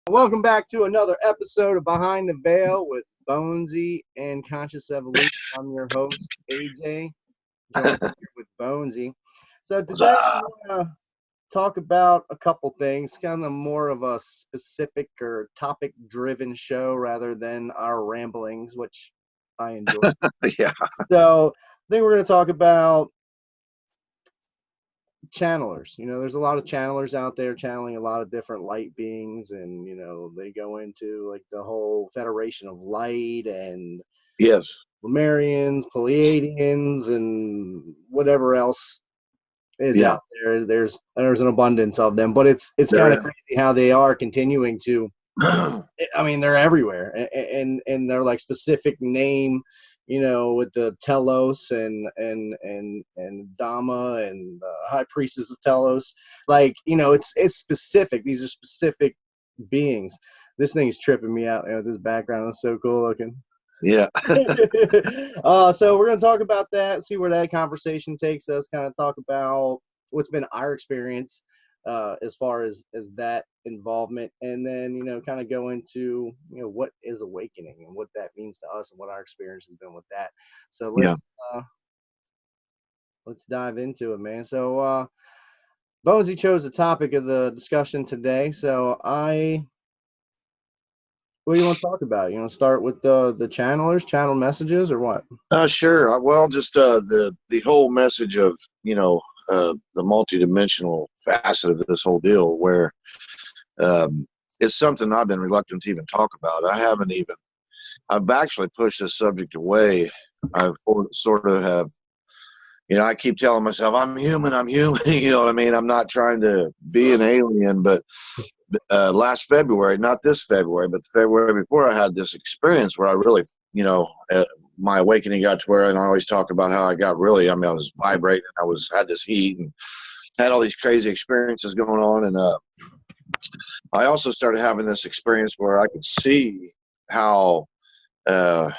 Welcome back to another episode of Behind the Veil with BoneZee and Conscious Evolution. I'm your host, AJ, joined here with BoneZee. So today I'm going to talk about a couple things, kind of more of a specific or topic-driven show rather than our ramblings, which I enjoy. Yeah. So I think we're going to talk about channelers. There's a lot of channelers out there channeling a lot of different light beings, and they go into like the whole Federation of Light and Yes. Marions, Pleiadians, and whatever else is out there. There's an abundance of them, but it's kind of crazy how they are continuing to I mean, they're everywhere, and they're like specific name, with the Telos and Dama and High Priestess of Telos. Like, it's specific. These are specific beings. This thing is tripping me out. This background is so cool looking. Yeah. So we're going to talk about that, see where that conversation takes us, kind of talk about what's been our experience as far as that involvement, and then kind of go into what is awakening and what that means to us and what our experience has been with that. So let's dive into it, man. So BoneZee chose the topic of the discussion today, so what do you want to talk about? You want to start with the channelers, channel messages, or what? Sure. Well, just the whole message of the multidimensional facet of this whole deal, where it's something I've been reluctant to even talk about. I've actually pushed this subject away. I've sort of have, I keep telling myself I'm human. You know what I mean? I'm not trying to be an alien, but last February, not this February, but the February before, I had this experience where I really, my awakening got to where, and I always talk about how I got really, I was vibrating, had this heat and had all these crazy experiences going on. And I also started having this experience where I could see how, our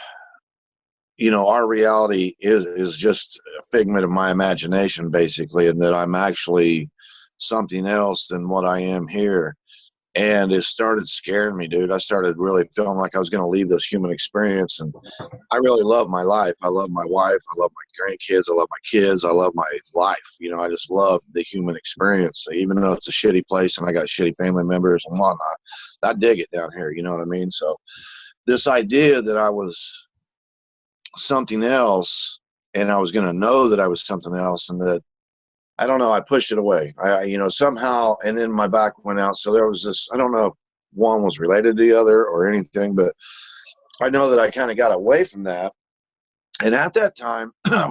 reality is just a figment of my imagination, basically, and that I'm actually something else than what I am here. And it started scaring me, dude. I started really feeling like I was going to leave this human experience. And I really love my life. I love my wife. I love my grandkids. I love my kids. I love my life. I just love the human experience. So even though it's a shitty place and I got shitty family members and whatnot, I dig it down here. You know what I mean? So this idea that I was something else and I was going to know that I was something else, and that, I don't know, I pushed it away. Somehow, and then my back went out. So there was this, I don't know if one was related to the other or anything, but I know that I kind of got away from that. And at that time, I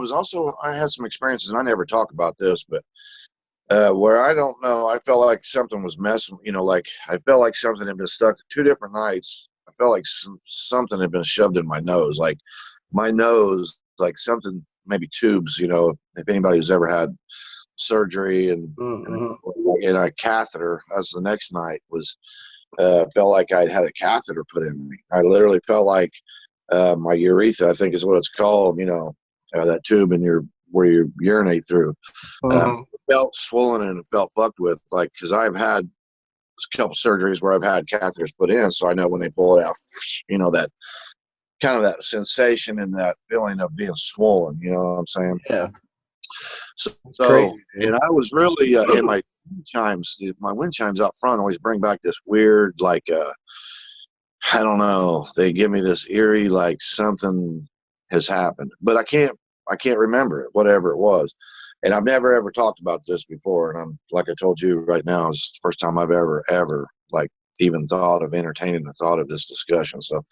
had some experiences, and I never talk about this, but where I don't know, I felt like something was messing, like I felt like something had been stuck 2 different nights. I felt like something had been shoved in my nose, like my nose, like something, maybe tubes, if anybody who's ever had surgery and a catheter. As the next night was, felt like I'd had a catheter put in me. I literally felt like my urethra, I think is what it's called, that tube where you urinate through. It felt swollen and it felt fucked with, like, because I've had a couple surgeries where I've had catheters put in, so I know when they pull it out, that kind of that sensation and that feeling of being swollen, you know what I'm saying? Yeah. So crazy, and I was really in my wind chimes out front always bring back this weird, like, I don't know, they give me this eerie, like something has happened, but I can't remember it, whatever it was. And I've never ever talked about this before, and I'm, like I told you right now, it's the first time I've ever like even thought of entertaining the thought of this discussion. So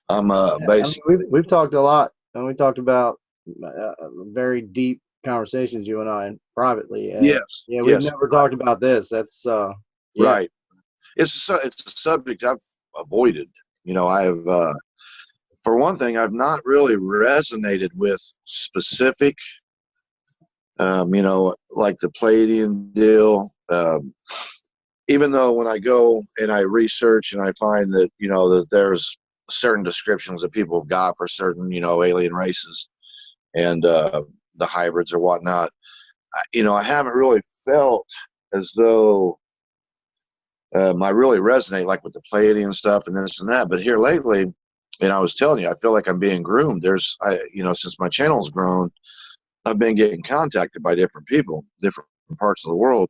I'm basically, we've talked a lot, and we talked about very deep conversations, you and I, privately. And yes, we've never talked about this. That's right. It's a subject I've avoided. I have, for one thing, I've not really resonated with specific, like the Pleiadian deal. Even though when I go and I research and I find that, that there's certain descriptions that people have got for certain, alien races and the hybrids or whatnot, I haven't really felt as though I really resonate like with the Pleiadian stuff and this and that. But here lately, and I was telling you, I feel like I'm being groomed. Since my channel's grown, I've been getting contacted by different people, different parts of the world.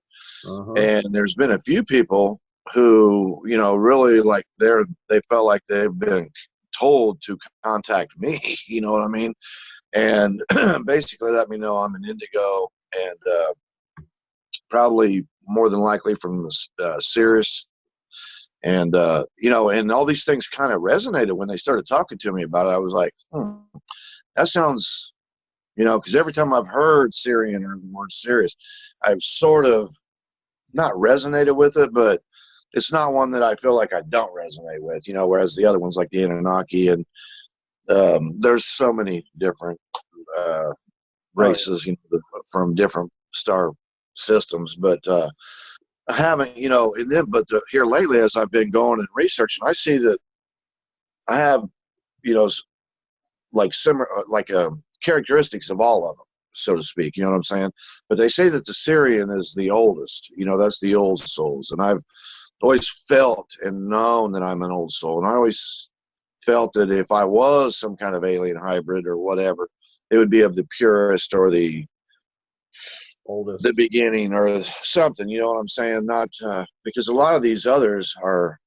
And there's been a few people who, really like they felt like they've been told to contact me, you know what I mean? And basically let me know I'm an indigo, and probably more than likely from the Sirius. And, and all these things kind of resonated when they started talking to me about it. I was like, that sounds, because every time I've heard Syrian or the word Sirius, I've sort of not resonated with it, but it's not one that I feel like I don't resonate with, whereas the other ones like the Anunnaki and there's so many different races, from different star systems. But I haven't, here lately, as I've been going and researching, I see that I have, like similar, characteristics of all of them, so to speak. You know what I'm saying? But they say that the Syrian is the oldest. That's the old souls, and I've always felt and known that I'm an old soul, and I always felt that if I was some kind of alien hybrid or whatever, it would be of the purest or the oldest, the beginning or something. You know what I'm saying? Not because a lot of these others are,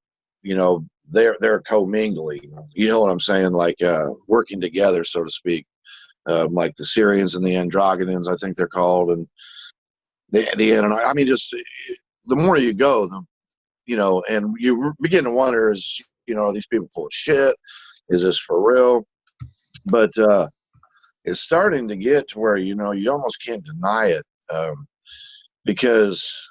they're commingling. You know what I'm saying? Like working together, so to speak. Like the Syrians and the Androgynans, I think they're called, and I mean, just the more you go, and you begin to wonder, are these people full of shit? Is this for real? But it's starting to get to where, you almost can't deny it, because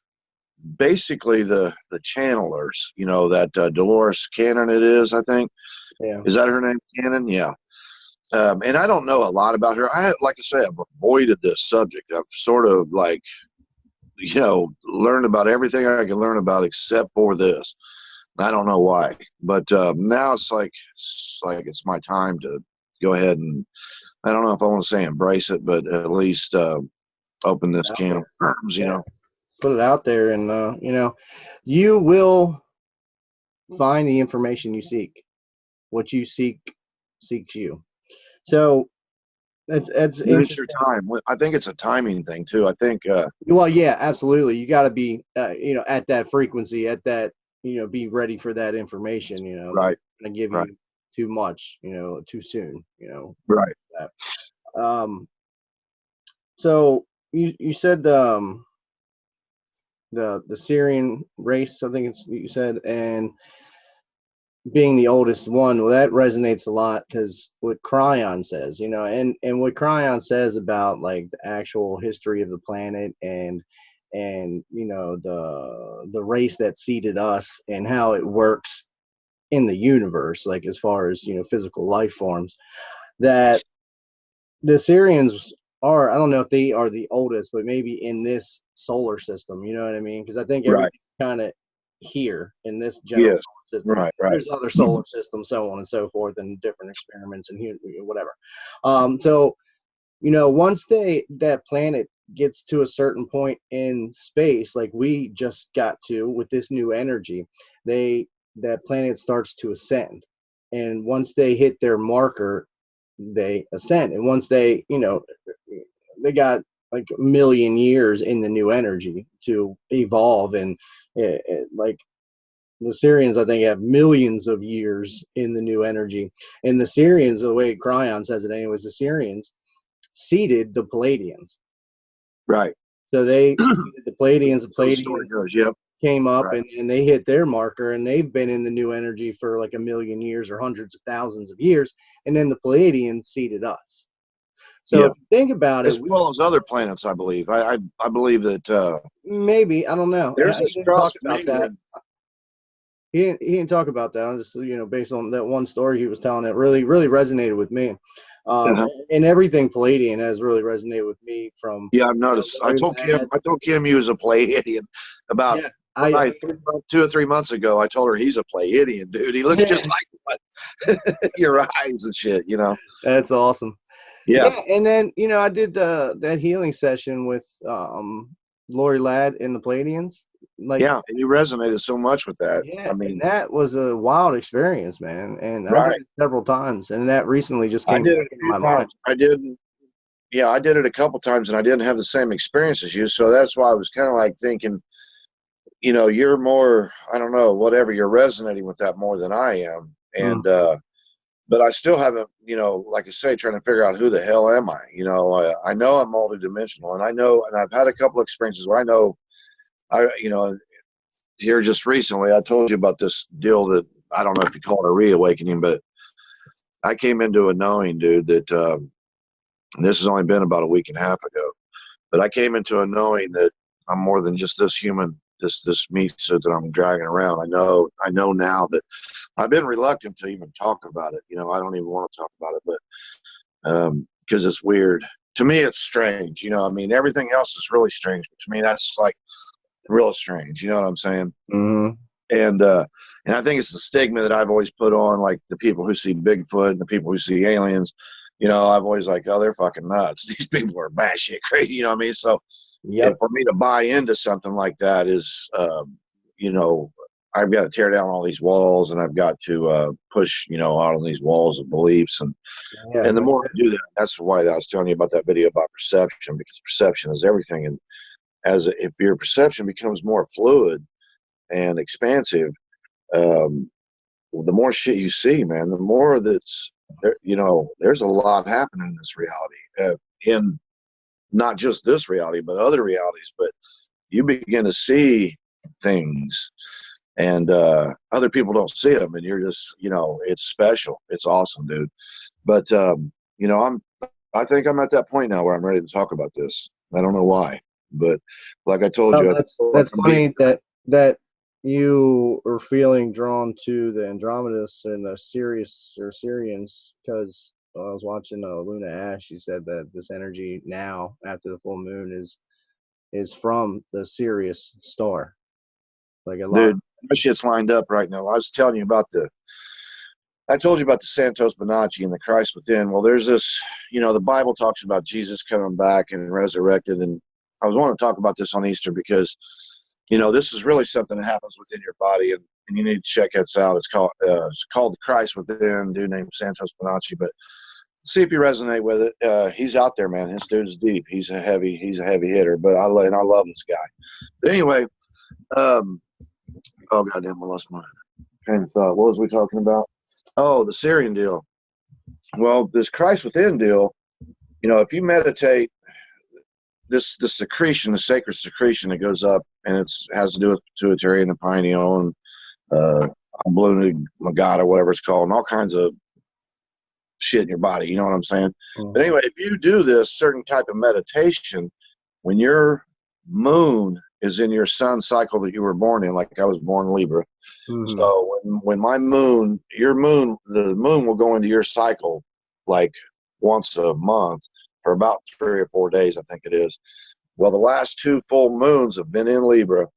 basically the channelers, that Dolores Cannon it is, I think. Yeah. Is that her name, Cannon? Yeah. And I don't know a lot about her. Like I say, I've avoided this subject. I've sort of learned about everything I can learn about except for this. I don't know why, but now it's like it's my time to go ahead and, I don't know if I want to say embrace it, but at least open this can of worms, Put it out there, and you will find the information you seek. What you seek seeks you. So it's your time. I think it's a timing thing too. I think. Well, yeah, absolutely. You got to be, at that frequency, at that, be ready for that information. Right. Going to give you too much, too soon. Right. That. So you said the Syrian race, I think you said, and being the oldest one, well, that resonates a lot because what Cryon says, and what Cryon says about like the actual history of the planet and the race that seeded us and how it works in the universe, like as far as physical life forms, that the Syrians are, I don't know if they are the oldest, but maybe in this solar system, you know what I mean? Because I think everything's kind of here in this general solar system. Right. There's other solar systems, so on and so forth, and different experiments and here, whatever. So, once that planet gets to a certain point in space, like we just got to with this new energy, that planet starts to ascend. And once they hit their marker, they ascend. And once they, they got like a million years in the new energy to evolve. And like the Syrians, I think, have millions of years in the new energy. And the Syrians, the way Cryon says it anyways, the Syrians seeded the Pleiadians. Right. So they, the Pleiadians yep. came up and they hit their marker, and they've been in the new energy for like a million years or hundreds of thousands of years. And then the Pleiadians seeded us. So if you think about it, as well as other planets, I believe. I believe that maybe, I don't know. There's He didn't talk about that. He didn't talk about that. I'm just based on that one story he was telling, that really resonated with me. And everything Pleiadian has really resonated with me from. Yeah, I've noticed. I told Kim he was a Pleiadian about 2 or 3 months ago. I told her he's a Pleiadian, dude. He looks just like your eyes and shit. That's awesome. Yeah, and then I did that healing session with Lori Ladd and the Pleiadians. like, yeah, and you resonated so much with that. yeah, I and mean, that was a wild experience, man. And I did right. it several times, and that recently just I came did back it a into few my mind. times. I didn't. Yeah, I did it a couple times, and I didn't have the same experience as you. So that's why I was kind of like thinking, you're more, I don't know, whatever, you're resonating with that more than I am. Mm. And, but I still haven't, like I say, trying to figure out who the hell am I? I know I'm multidimensional, and I know, and I've had a couple experiences where I know, here just recently, I told you about this deal that I don't know if you call it a reawakening, but I came into a knowing, dude, that and this has only been about a week and a half ago, but I came into a knowing that I'm more than just this human, this meat suit that I'm dragging around. I know now that I've been reluctant to even talk about it. I don't even want to talk about it, but because it's weird. To me, it's strange. I mean, everything else is really strange, but to me, that's like real strange. You know what I'm saying? Mm-hmm. And I think it's the stigma that I've always put on, like the people who see Bigfoot and the people who see aliens. I've always like, oh, they're fucking nuts. These people are batshit crazy. You know what I mean? So, Yep. for me to buy into something like that is, I've got to tear down all these walls, and I've got to push, out on these walls of beliefs, Yeah. and the more I do that, that's why I was telling you about that video about perception, because perception is everything. And if your perception becomes more fluid and expansive, the more shit you see, man, the more that's there. There's a lot happening in this reality, in not just this reality, but other realities. But you begin to see things, and other people don't see them, and you're just, it's special. It's awesome, dude. But I think I'm at that point now where I'm ready to talk about this. I don't know why, but like I told Well, you, I that's I'm being, funny that you are feeling drawn to the Andromedas and the Sirius or Syrians, because I was watching Luna Ash. She said that this energy now after the full moon is from the Sirius star. Like a lot. dude, my shit's lined up right now. I told you about the Santos Bonacci and the Christ within. Well, there's this, the Bible talks about Jesus coming back and resurrected. And I was wanting to talk about this on Easter because, this is really something that happens within your body, and you need to check this out. It's called the Christ within, dude named Santos Bonacci. But see if you resonate with it. He's out there, man. His dude's deep. He's a heavy hitter. But I love this guy. But anyway, oh goddamn, I lost my train of thought. What was we talking about? Oh, the Syrian deal. Well, this Christ within deal, if you meditate, this the secretion, the sacred secretion that goes up, and it has to do with pituitary and the pineal and unbloated magada, or whatever it's called, and all kinds of shit in your body. You know what I'm saying? Mm-hmm. But anyway, if you do this certain type of meditation, when your moon is in your sun cycle that you were born in, like I was born Libra. Mm-hmm. So when my moon, the moon will go into your cycle like once a month for about 3 or 4 days, I think it is. Well, the last 2 full moons have been in Libra,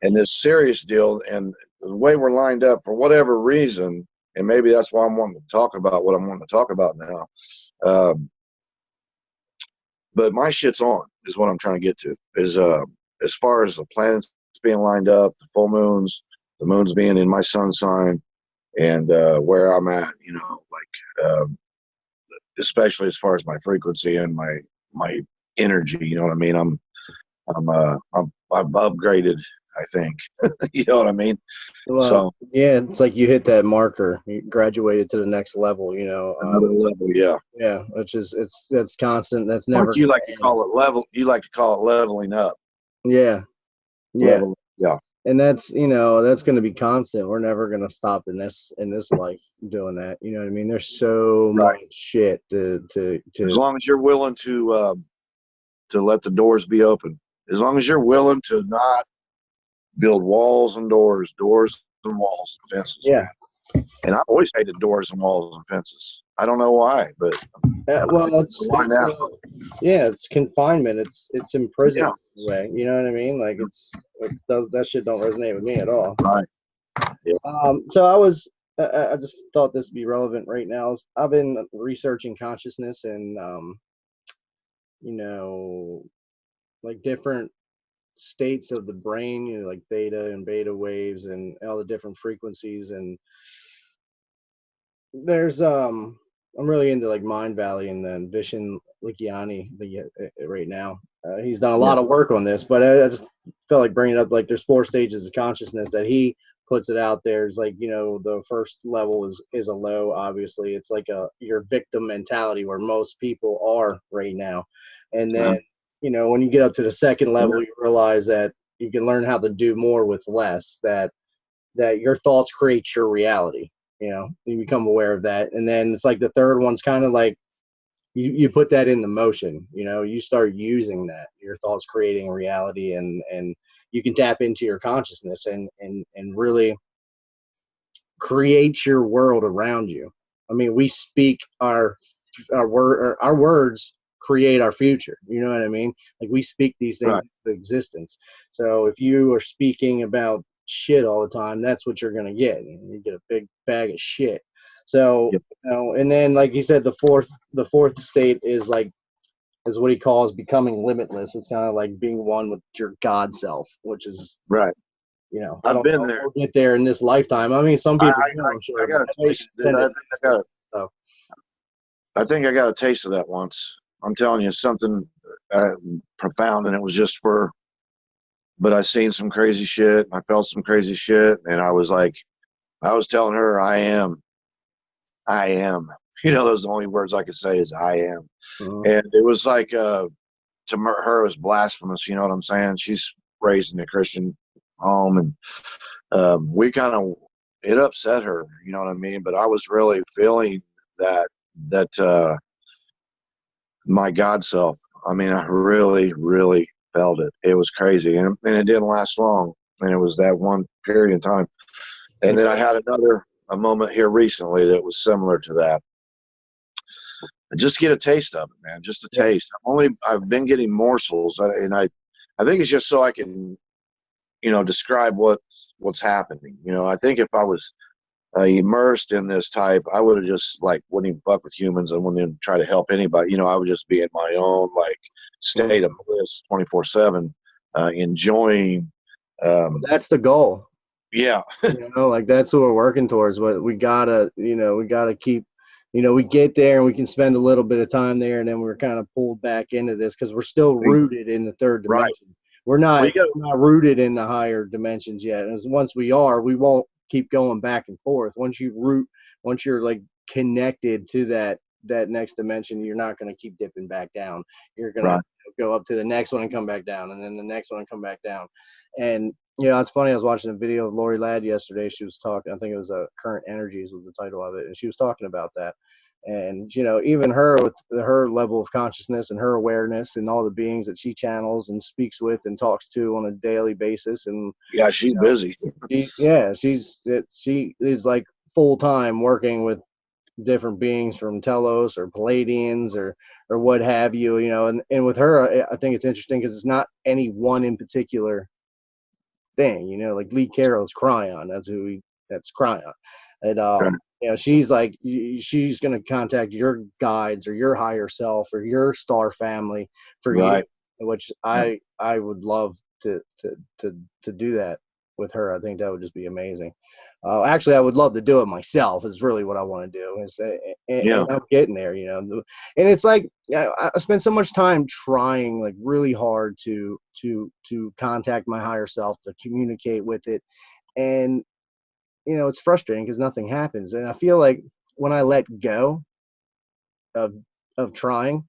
and this serious deal, and the way we're lined up for whatever reason, and maybe that's why I'm wanting to talk about what I'm wanting to talk about now. But my shit's on, is what I'm trying to get to. Is as far as the planets being lined up, the full moons, the moons being in my sun sign, and where I'm at, especially as far as my frequency and my energy. You know what I mean? I've upgraded, I think. You know what I mean? Well, So yeah, it's like you hit that marker. You graduated to the next level. another level, yeah. Yeah, which is that's constant. That's never. Like you like to call it level. You like to call it leveling up. Yeah, yeah. Level, yeah. And that's that's going to be constant. We're never going to stop in this life doing that. You know what I mean? There's so much shit to As long as you're willing to let the doors be open, as long as you're willing to not build walls and doors and walls and fences. Yeah. And I've always hated doors and walls and fences. I don't know why, but well, it's confinement. It's imprisonment in a way. You know what I mean? Like that shit don't resonate with me at all. Right. Yeah. So I just thought this would be relevant right now. I've been researching consciousness and like different states of the brain, you know, like theta and beta waves and all the different frequencies. And there's I'm really into like Mind Valley and then Vishen Likiani right now. He's done a Yeah. lot of work on this, but I just felt like bringing it up. Like there's 4 stages of consciousness that he puts it out there. It's like, you know, the first level is a low. Obviously, it's like your victim mentality where most people are right now, and then you know when you get up to the second level, you realize that you can learn how to do more with less. That your thoughts create your reality. You know, you become aware of that, and then it's like the third one's kind of like you put that into motion. You know, you start using that your thoughts creating reality, and you can tap into your consciousness and really create your world around you. I mean, we speak our words create our future. You know what I mean? Like we speak these things Right. into existence. So if you are speaking about shit all the time, that's what you're gonna get. You get a big bag of shit. So Yep. you know, and then like you said, the fourth state is what he calls becoming limitless. It's kind of like being one with your God self, which is Right. you know, I I've don't been know if there. we'll get there in this lifetime. I mean, some people do, I'm sure. I got a taste. So. I think I got a taste of that once. I'm telling you something profound, and it was just for. But I seen some crazy shit. I felt some crazy shit, and I was like, I was telling her, I am. You know, those are the only words I could say is I am. And it was like to her it was blasphemous. You know what I'm saying? She's raised in a Christian home, and we kind of it upset her. You know what I mean? But I was really feeling that my God self. I mean, I really, really felt it. It was crazy, and it didn't last long. And it was that one period in time. And then I had a moment here recently that was similar to that. And just get a taste of it, man. Just a taste. I've been getting morsels, and I think it's just so I can, you know, describe what's happening. You know, I think if I was immersed in this type, I would have just like wouldn't even fuck with humans and wouldn't even try to help anybody. You know, I would just be in my own like state of bliss 24/7, enjoying. That's the goal. Yeah. You know, like that's what we're working towards. But we gotta keep, you know, we get there and we can spend a little bit of time there, and then we're kind of pulled back into this because we're still rooted in the third dimension. Right. We're not rooted in the higher dimensions yet. And once we are, we won't keep going back and forth. Once you're like connected to that next dimension, you're not going to keep dipping back down. You're going to go up to the next one and come back down, and then the next one and come back down. And you know, it's funny. I was watching a video of Lori Ladd yesterday. She was talking. I think it was "Current Energies" was the title of it, and she was talking about that. And you know, even her with her level of consciousness and her awareness and all the beings that she channels and speaks with and talks to on a daily basis. And yeah, she's busy. she is like full time working with different beings from Telos or Palladians or what have you. You know, and with her, I think it's interesting because it's not any one in particular thing. You know, like Lee Carroll's Cryon. That's Cryon. And you know, she's like she's gonna contact your guides or your higher self or your star family for you, which I would love to do that with her. I think that would just be amazing. Actually, I would love to do it myself. Is really what I want to do. And I'm getting there, you know. And it's like I spend so much time trying, like, really hard to contact my higher self, to communicate with it, and you know, it's frustrating because nothing happens. And I feel like when I let go of trying,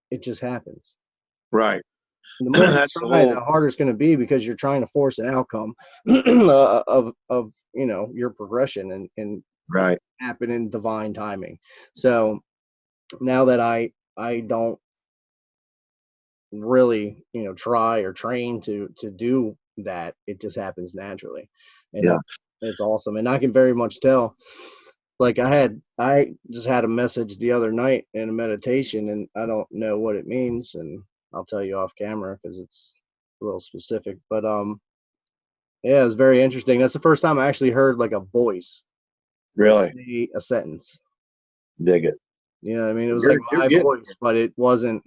it just happens. Right. The more you try, the harder it's going to be because you're trying to force an outcome of you know, your progression and happen in divine timing. So now that I don't really, you know, try or train to do that, it just happens naturally. And it's awesome. And I can very much tell, like I just had a message the other night in a meditation, and I don't know what it means, and I'll tell you off camera because it's a little specific. But yeah, it was very interesting. That's the first time I actually heard like a voice say a sentence. Dig it. You know what I mean? It was like my voice, but it wasn't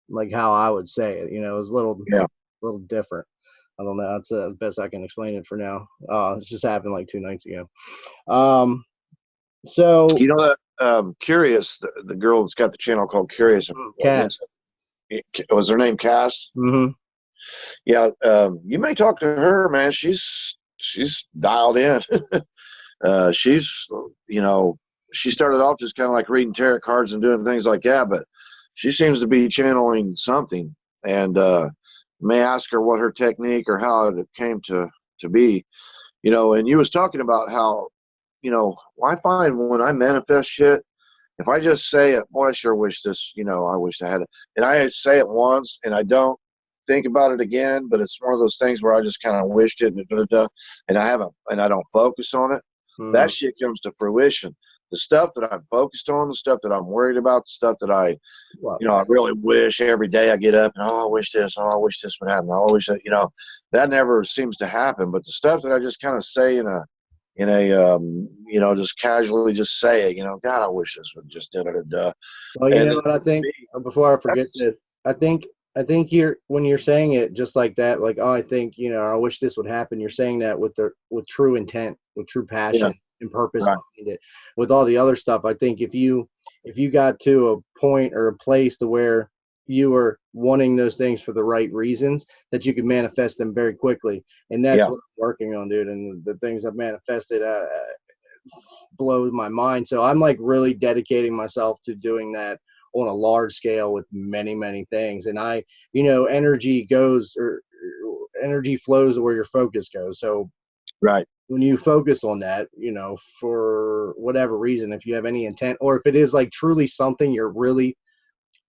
like how I would say it. You know, it was a Yeah. little different. I don't know. That's the best I can explain it for now. It's just happened like 2 nights ago. So You know that Curious, the girl that's got the channel called Curious, Cass. was her name Cass? Mm-hmm. Yeah, you may talk to her, man. She's dialed in. She's, you know, she started off just kind of like reading tarot cards and doing things like that, but she seems to be channeling something. And may ask her what her technique or how it came to be, you know. And you was talking about how, you know, I find when I manifest shit, if I just say it, boy, I sure wish this, you know, I wish I had it. And I say it once and I don't think about it again, but it's one of those things where I just kind of wished it and I haven't, and I don't focus on it. That shit comes to fruition. The stuff that I'm focused on, the stuff that I'm worried about, the stuff that I, you know, I really wish every day I get up and, oh, I wish this would happen. I wish that, you know, that never seems to happen. But the stuff that I just kind of say in a, you know, just casually just say it, you know, God, I wish this would just did it. Well, you know what I think, before I forget this, I think when you're saying it just like that, like, oh, I think, you know, I wish this would happen. You're saying that with true intent, with true passion and purpose behind it. With all the other stuff, I think if you got to a point or a place to where you were wanting those things for the right reasons, that you could manifest them very quickly. And that's what I'm working on, dude. And the things I've manifested blows my mind. So I'm like really dedicating myself to doing that on a large scale with many, many things. And I, you know, energy flows where your focus goes. So when you focus on that, you know, for whatever reason, if you have any intent, or if it is like truly something you're really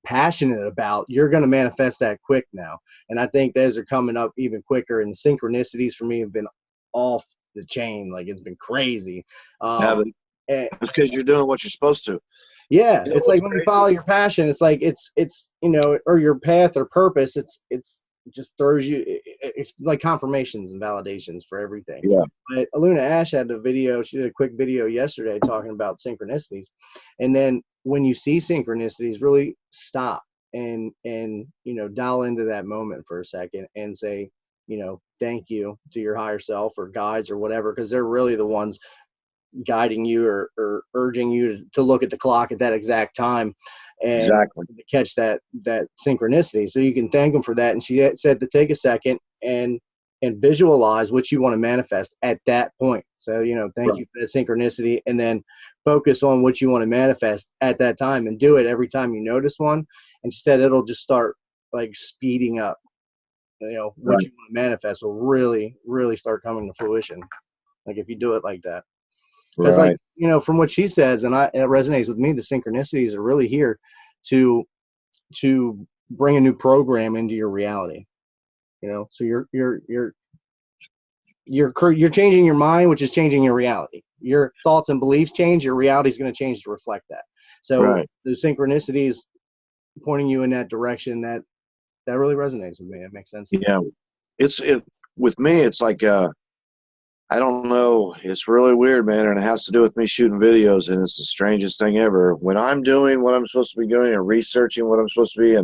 passionate about, you're going to manifest that quick now. And I think those are coming up even quicker. And synchronicities for me have been off the chain. Like, it's been crazy. It's because you're doing what you're supposed to. Yeah, you know, it's like when you follow your passion, it's like it's you know, or your path or purpose. It just throws you. It's like confirmations and validations for everything. Yeah. But Aluna Ash had a video. She did a quick video yesterday talking about synchronicities, and then when you see synchronicities, really stop and you know, dial into that moment for a second and say, you know, thank you to your higher self or guides or whatever, because they're really the ones guiding you or urging you to look at the clock at that exact time and catch that synchronicity. So you can thank them for that. And she said to take a second and visualize what you want to manifest at that point. So, you know, thank you for that synchronicity, and then focus on what you want to manifest at that time and do it every time you notice one. Instead, it'll just start like speeding up. You know, what you want to manifest will really, really start coming to fruition. Like if you do it like that. Because, like, you know, from what she says, and it resonates with me, the synchronicities are really here to bring a new program into your reality. You know, so you're changing your mind, which is changing your reality. Your thoughts and beliefs change, your reality is going to change to reflect that. So the synchronicities pointing you in that direction, that really resonates with me. It makes sense. Yeah, with me, it's like I don't know. It's really weird, man, and it has to do with me shooting videos, and it's the strangest thing ever. When I'm doing what I'm supposed to be doing and researching what I'm supposed to be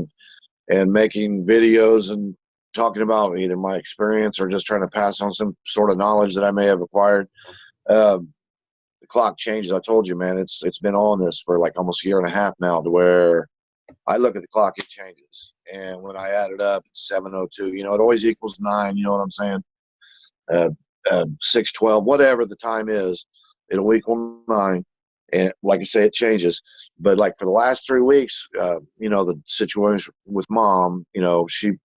and making videos and talking about either my experience or just trying to pass on some sort of knowledge that I may have acquired, the clock changes. I told you, man, it's been on this for like almost a year and a half now, to where I look at the clock, it changes. And when I add it up, it's 7:02. You know, it always equals 9. You know what I'm saying? 6:12, whatever the time is, it'll equal 9. And like I say, it changes. But like for the last 3 weeks, you know, the situation with Mom, you know,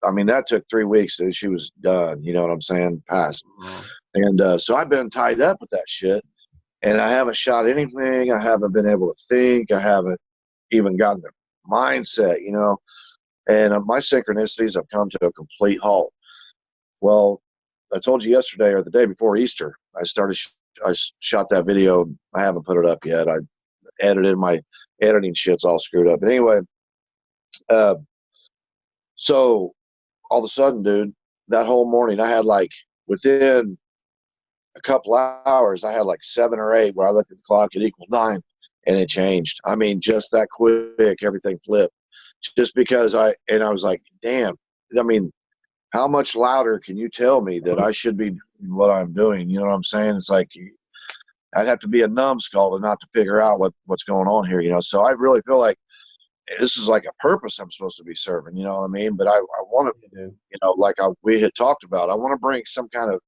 that took 3 weeks. So she was done. You know what I'm saying? Passed. And so I've been tied up with that shit. And I haven't shot anything. I haven't been able to think. I haven't even gotten the mindset, you know. And my synchronicities have come to a complete halt. Well, I told you yesterday or the day before Easter, I shot that video. I haven't put it up yet. I edited, my editing shit's all screwed up. But anyway, so all of a sudden, dude, that whole morning, I had like, within a couple hours, I had like 7 or 8 where I looked at the clock, it equaled 9, and it changed. I mean, just that quick, everything flipped. just because I was like, damn, I mean, how much louder can you tell me that I should be doing what I'm doing? You know what I'm saying? It's like, I'd have to be a numbskull to not to figure out what's going on here, you know? So I really feel like this is like a purpose I'm supposed to be serving, you know what I mean? But I want to, you know, like we had talked about, I want to bring some kind of,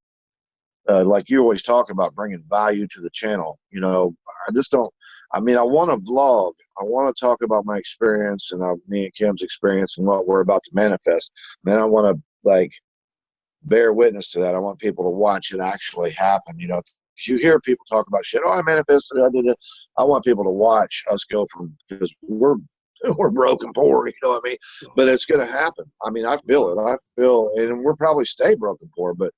like you always talk about, bringing value to the channel. You know, I just don't, I mean, I want to vlog. I want to talk about my experience and me and Kim's experience and what we're about to manifest. Then I want to, like, bear witness to that. I want people to watch it actually happen. You know, if you hear people talk about shit, oh, I manifested, I did it. I want people to watch us go from, because we're broken poor, you know what I mean? But it's going to happen. I mean, I feel it. I feel, and we'll probably stay broken poor, but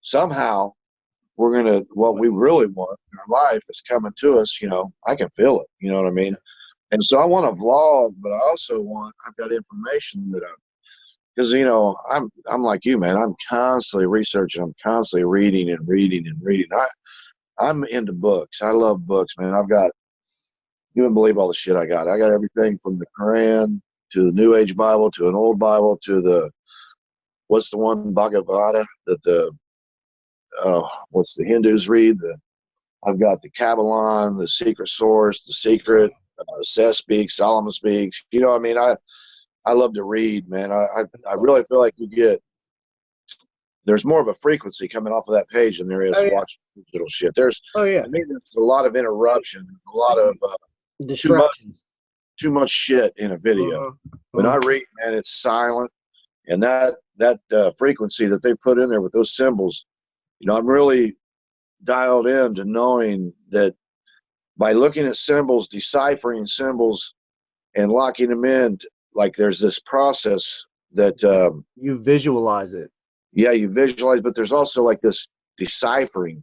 somehow we're going to, what we really want in our life is coming to us. You know, I can feel it, you know what I mean? And so I want to vlog, but I also want, I've got information that because, you know, I'm like you, man. I'm constantly researching. I'm constantly reading and reading and reading. I'm into books. I love books, man. I've got, you wouldn't believe all the shit I got. I got everything from the Quran to the New Age Bible to an old Bible to the, what's the one, Bhagavata, that the, what's the Hindus read? I've got the Kabbalah, the Secret Source, the Secret, Seth speaks, Solomon speaks. You know what I mean? I love to read, man. I really feel like there's more of a frequency coming off of that page than there is watching digital shit. There's I mean, there's a lot of interruption, a lot of too much shit in a video. When I read, man, it's silent, and that frequency that they put in there with those symbols, you know, I'm really dialed in to knowing that by looking at symbols, deciphering symbols, and locking them in, like there's this process that you visualize it. Yeah, you visualize, but there's also like this deciphering.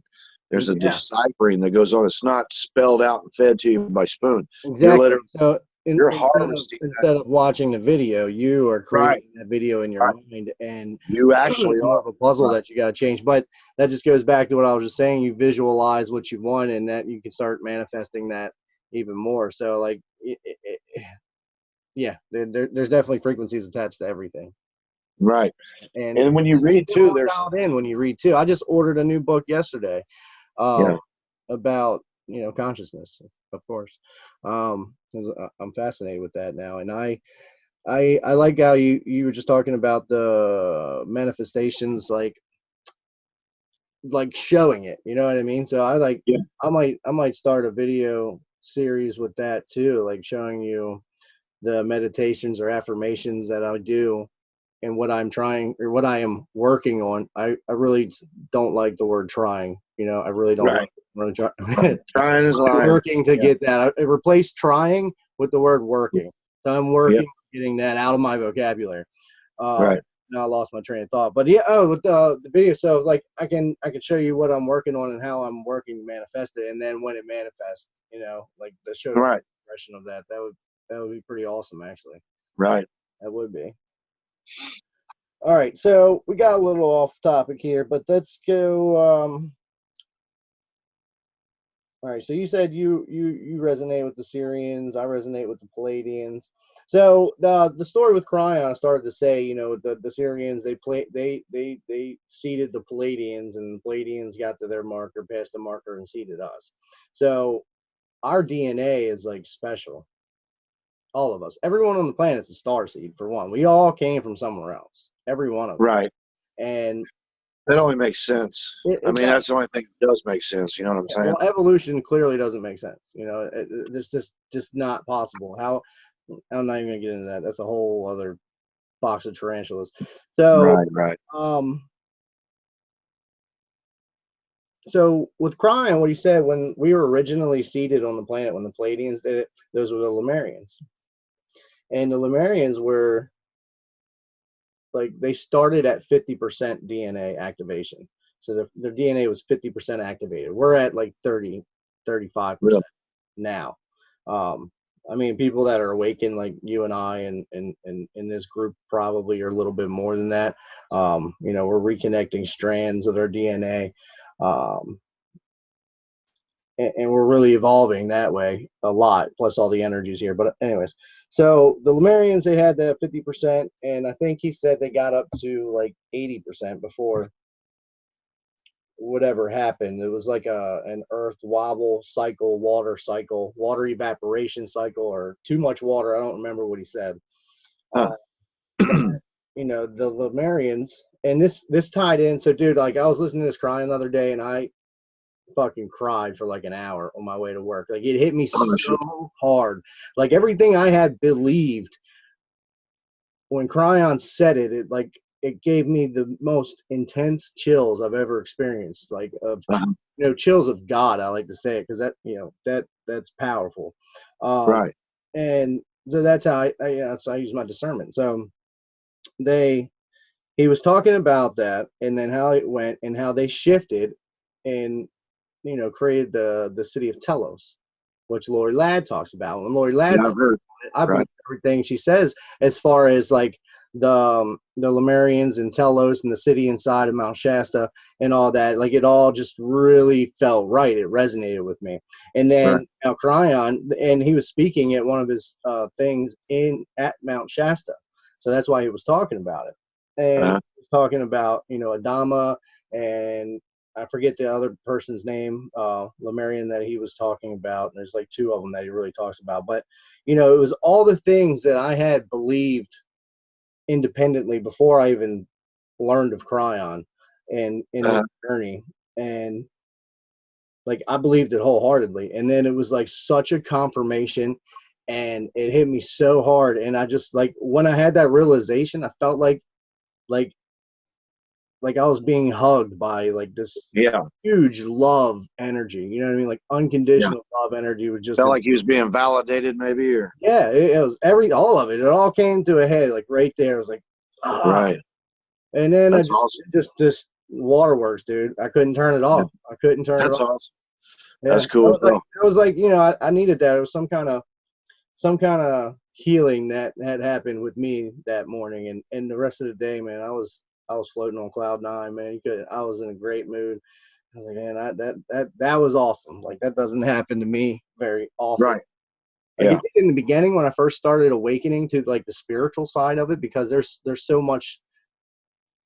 There's a deciphering that goes on. It's not spelled out and fed to you by spoon. Exactly. So you're harvesting. Instead of watching the video, you are creating that video in your mind, and you actually it's more of a puzzle that you got to change. But that just goes back to what I was just saying. You visualize what you want, and that you can start manifesting that even more. So, like, yeah, there's definitely frequencies attached to everything. Right. And when you read too, there's when you read too. I just ordered a new book yesterday about, you know, consciousness, of course. 'Cause I'm fascinated with that now. And I like how you were just talking about the manifestations, like showing it, you know what I mean? So I might start a video series with that too, like showing you the meditations or affirmations that I do and what I'm trying or what I am working on. I really don't like the word trying, you know. I really don't like really trying is lying. Working to get that. I replace trying with the word working. So I'm working getting that out of my vocabulary. Now I lost my train of thought. But yeah, with the video, so like I can show you what I'm working on and how I'm working to manifest it, and then when it manifests, you know, like the show expression of that. That would be pretty awesome, actually. Right. That would be. All right, so we got a little off topic here, but let's go. All right, so you said you resonate with the Syrians. I resonate with the Palladians. So the story with Cryon started to say, you know, the Syrians they seeded the Palladians, and the Palladians got to their marker, passed the marker, and seeded us. So our DNA is like special. All of us, everyone on the planet is a starseed. For one, we all came from somewhere else. Every one of them. Right. And that only makes sense. I mean, that's the only thing that does make sense. You know what I'm saying? Well, evolution clearly doesn't make sense. You know, it's just not possible. How? I'm not even gonna get into that. That's a whole other box of tarantulas. So right. So with Cryon, what he said, when we were originally seeded on the planet, when the Palladians did it, those were the Lemurians. And the Lemurians were like, they started at 50% DNA activation. So their DNA was 50% activated. We're at like 30, 35% now. I mean, people that are awakened like you and I and in this group probably are a little bit more than that. You know, we're reconnecting strands of our DNA. And we're really evolving that way a lot, plus all the energies here. But anyways, So the Lemurians, they had that 50%, and I think he said they got up to like 80% before whatever happened. It was like an earth wobble cycle, water evaporation cycle, or too much water. I don't remember what he said. Huh. But, you know, the Lemurians, and this tied in. So, dude, like I was listening to this crying the other day, and I fucking cried for like an hour on my way to work. Like it hit me so hard. Like everything I had believed when Cryon said it, it gave me the most intense chills I've ever experienced. Like of chills of God. I like to say it because that's powerful. Right. And so that's how I use my discernment. So he was talking about that, and then how it went and how they shifted and created the city of Telos, which Lori Ladd talks about. When Lori Ladd, I believe everything she says as far as like the Lemurians and Telos and the city inside of Mount Shasta and all that. Like it all just really felt right. It resonated with me. And then now Cryon, and he was speaking at one of his things at Mount Shasta, so that's why he was talking about it. And he was talking about Adama, and I forget the other person's name, Lemurian, that he was talking about. There's like two of them that he really talks about. But, it was all the things that I had believed independently before I even learned of Cryon and in the journey. And like, I believed it wholeheartedly. And then it was like such a confirmation, and it hit me so hard. And I just like, when I had that realization, I felt like I was being hugged by like this huge love energy. You know what I mean? Like unconditional love energy was just felt like he was being validated, maybe, or it was all of it. It all came to a head, like right there. It was like right. And then that's just waterworks, dude. I couldn't turn it off. I couldn't turn it off. That's awesome. Yeah. That's cool. It was like I needed that. It was some kind of healing that had happened with me that morning, and the rest of the day, man, I was floating on cloud nine, man. I was in a great mood. I was like, man, that was awesome. Like that doesn't happen to me very often. Right. Like, I think in the beginning when I first started awakening to like the spiritual side of it, because there's so much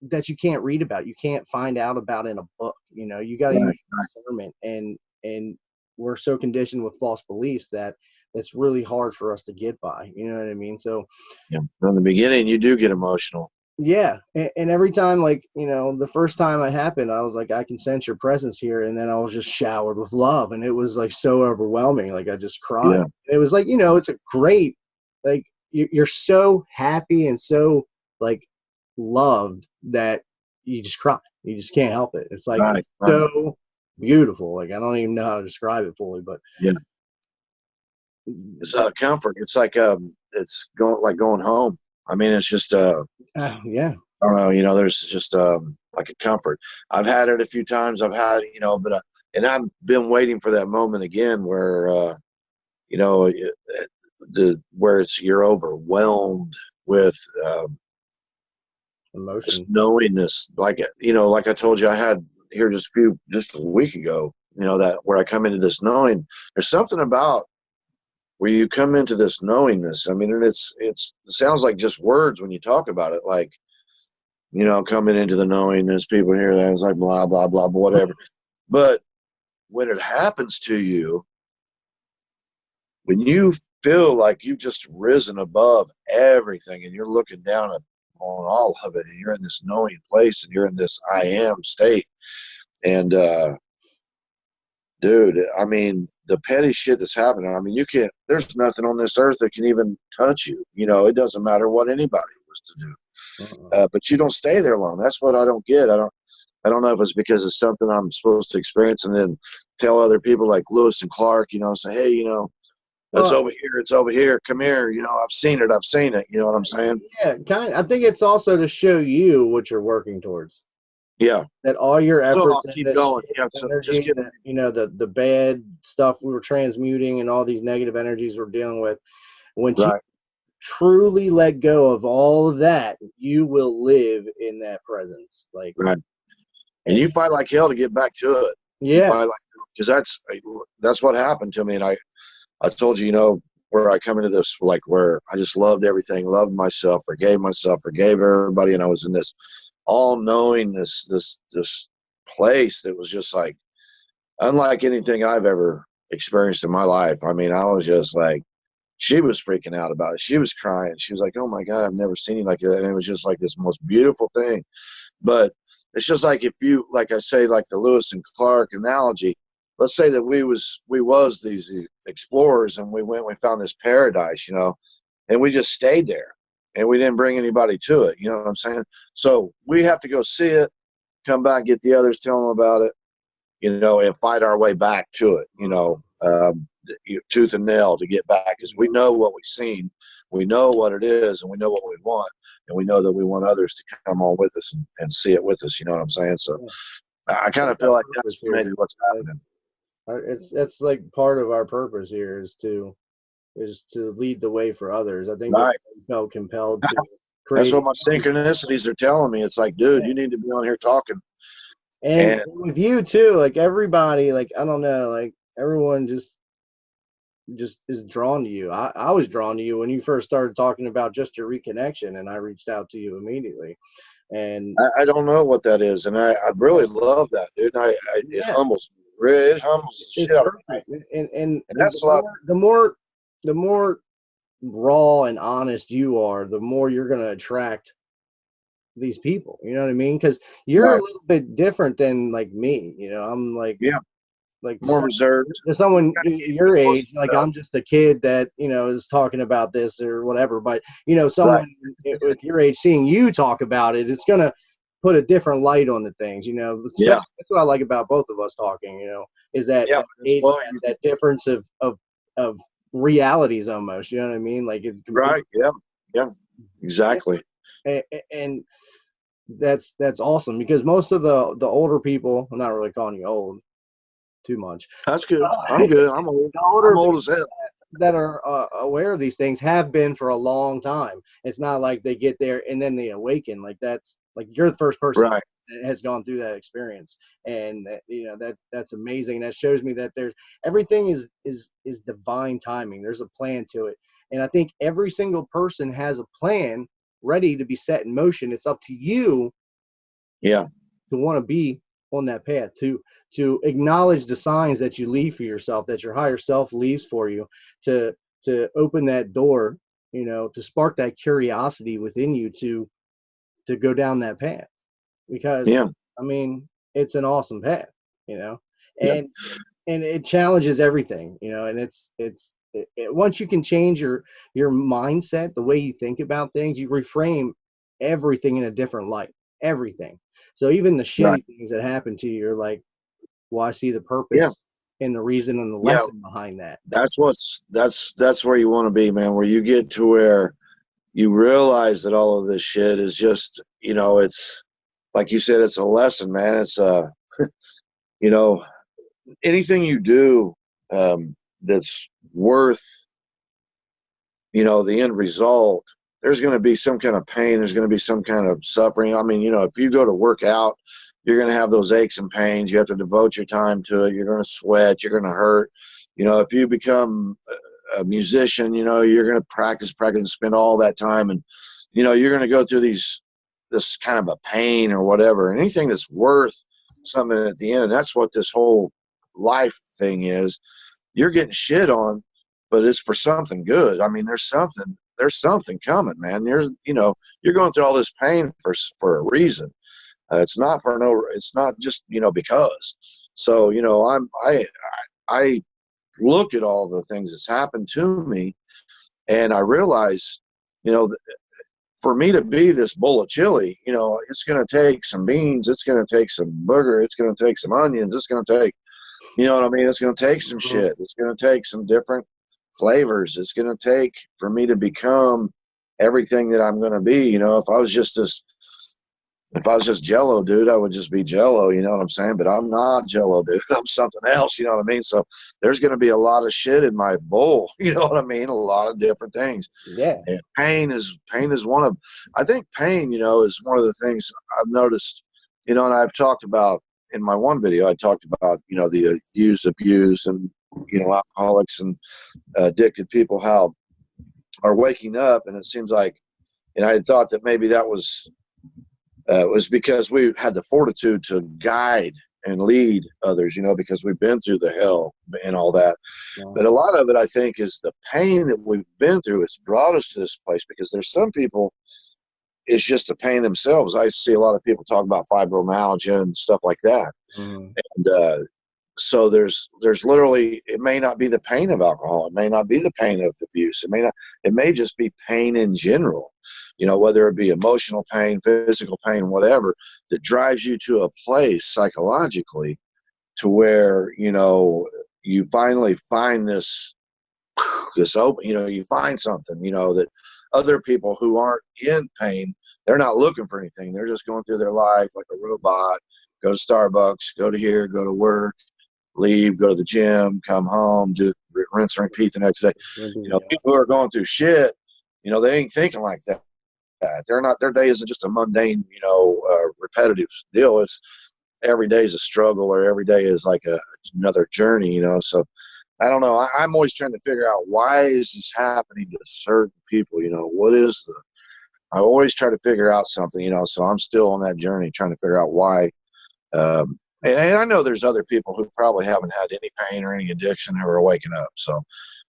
that you can't read about, you can't find out about in a book. You got to use discernment, and we're so conditioned with false beliefs that it's really hard for us to get by. You know what I mean? So from the beginning, you do get emotional. Yeah, and every time, like, the first time it happened, I was like, I can sense your presence here, and then I was just showered with love, and it was like so overwhelming, like I just cried. It was like, it's a great, like, you're so happy and so like loved that you just cry. You just can't help it. It's like so beautiful. Like I don't even know how to describe it fully, but it's a comfort. It's like it's going home. I mean, it's just I don't know, there's just like a comfort. I've had it a few times. I've had, but and I've been waiting for that moment again where where you're overwhelmed with emotion, knowingness. Like like I told you, I had here just a week ago. That where I come into this knowing. There's something about where you come into this knowingness. I mean, and it sounds like just words when you talk about it, like, coming into the knowingness, people hear that, it's like blah, blah, blah, whatever. But when it happens to you, when you feel like you've just risen above everything and you're looking down on all of it, and you're in this knowing place, and you're in this I am state. And, dude, I mean, the petty shit that's happening, I mean, there's nothing on this earth that can even touch you. It doesn't matter what anybody was to do. But you don't stay there long. That's what I don't get. I don't know if it's because it's something I'm supposed to experience and then tell other people like Lewis and Clark, say, hey, it's over here. Come here. I've seen it. You know what I'm saying? Yeah, kind of. I think it's also to show you what you're working towards. Yeah. That all your efforts keep going. Yeah, so energy, the bad stuff we were transmuting and all these negative energies we're dealing with. When you truly let go of all of that, you will live in that presence. Like and you fight like hell to get back to it. Yeah. Because that's what happened to me. And I told you, where I come into this, like, where I just loved everything, loved myself, forgave everybody, and I was in this all-knowing, this place that was just like unlike anything I've ever experienced in my life. I mean, I was just like, she was freaking out about it. She was crying. She was like, "Oh my God, I've never seen you like that." And it was just like this most beautiful thing. But it's just like, if you, like I say, like the Lewis and Clark analogy, let's say that we was these explorers, and we found this paradise, you know, and we just stayed there and we didn't bring anybody to it. You know what I'm saying? So we have to go see it, come back, get the others, tell them about it, you know, and fight our way back to it, you know, tooth and nail to get back, because we know what we've seen, we know what it is, and we know what we want, and we know that we want others to come on with us and see it with us. You know what I'm saying? So I kind of feel like that's maybe what's happening. It's like part of our purpose here is to lead the way for others. I think Right. we felt compelled to create. That's what my synchronicities are telling me. It's like, dude, you need to be on here talking. And with you too, like everybody, like, I don't know, like everyone just is drawn to you. I was drawn to you when you first started talking about just your reconnection, and I reached out to you immediately. And I don't know what that is, and I really love that, dude. It humbles me. It humbles the shit out of me. And that's the more raw and honest you are, the more you're going to attract these people. You know what I mean? Because you're a little bit different than like me. You know, I'm like, like more reserved. To someone your age, like I'm just a kid that, you know, is talking about this or whatever. But, you know, someone with your age seeing you talk about it, it's going to put a different light on the things, you know. That's what I like about both of us talking, you know, is that age, that difference of realities almost, you know what I mean? Like it's right. Yeah, exactly. And that's awesome, because most of the older people, I'm not really calling you old too much. That's good. I'm good. I'm old. I'm old as hell. That are aware of these things have been for a long time. It's not like they get there and then they awaken. Like that's like you're the first person that has gone through that experience, and you know that's amazing. That shows me that there's everything is divine timing. There's a plan to it, and I think every single person has a plan ready to be set in motion. It's up to you, to want to be on that path, to acknowledge the signs that you leave for yourself, that your higher self leaves for you, to open that door, you know, to spark that curiosity within you to go down that path, because I mean, it's an awesome path, you know, and it challenges everything, you know, and it's once you can change your mindset, the way you think about things, you reframe everything in a different light, everything. So even the shitty things that happen to you, you're like, well, I see the purpose and the reason and the lesson behind that. That's where you want to be, man, where you get to where you realize that all of this shit is just, you know, it's like you said, it's a lesson, man. It's you know, anything you do that's worth, you know, the end result, there's going to be some kind of pain. There's going to be some kind of suffering. I mean, you know, if you go to work out, you're going to have those aches and pains. You have to devote your time to it. You're going to sweat. You're going to hurt. You know, if you become a musician, you know, you're going to practice and spend all that time. And, you know, you're going to go through this kind of a pain or whatever. And anything that's worth something at the end, and that's what this whole life thing is. You're getting shit on, but it's for something good. I mean, there's something coming, man. You know, you're going through all this pain for a reason. It's not just, you know, because. So, you know, I look at all the things that's happened to me, and I realize, you know, for me to be this bowl of chili, you know, it's going to take some beans, it's going to take some booger, it's going to take some onions, it's going to take, you know what I mean? It's going to take some shit. It's going to take some different flavors. It's going to take for me to become everything that I'm going to be. You know, if I was just Jello, dude, I would just be Jello, you know what I'm saying? But I'm not Jello, dude. I'm something else, you know what I mean? So there's going to be a lot of shit in my bowl, you know what I mean? A lot of different things. Yeah. And pain is one of, I think pain, you know, is one of the things I've noticed, you know, and I've talked about in my one video, I talked about, you know, the use, abuse, and alcoholics and addicted people how are waking up, and it seems like, and I had thought that maybe that was because we had the fortitude to guide and lead others, because we've been through the hell and all that. Yeah. But a lot of it, I think, is the pain that we've been through. It's brought us to this place, because there's some people, it's just the pain themselves. I see a lot of people talk about fibromyalgia and stuff like that. Mhm. And so there's literally, it may not be the pain of alcohol. It may not be the pain of abuse. It may just be pain in general, whether it be emotional pain, physical pain, whatever, that drives you to a place psychologically to where, you finally find this open, you find something, that other people who aren't in pain, they're not looking for anything. They're just going through their life like a robot. Go to Starbucks, go to here, go to work, leave, go to the gym, come home, do rinse and repeat the next day. People who are going through shit, they ain't thinking like that. They're not, their day isn't just a mundane, repetitive deal. It's every day is a struggle, or every day is like another journey, So I don't know. I'm always trying to figure out, why is this happening to certain people? I always try to figure out something, so I'm still on that journey trying to figure out why. And I know there's other people who probably haven't had any pain or any addiction who are waking up. So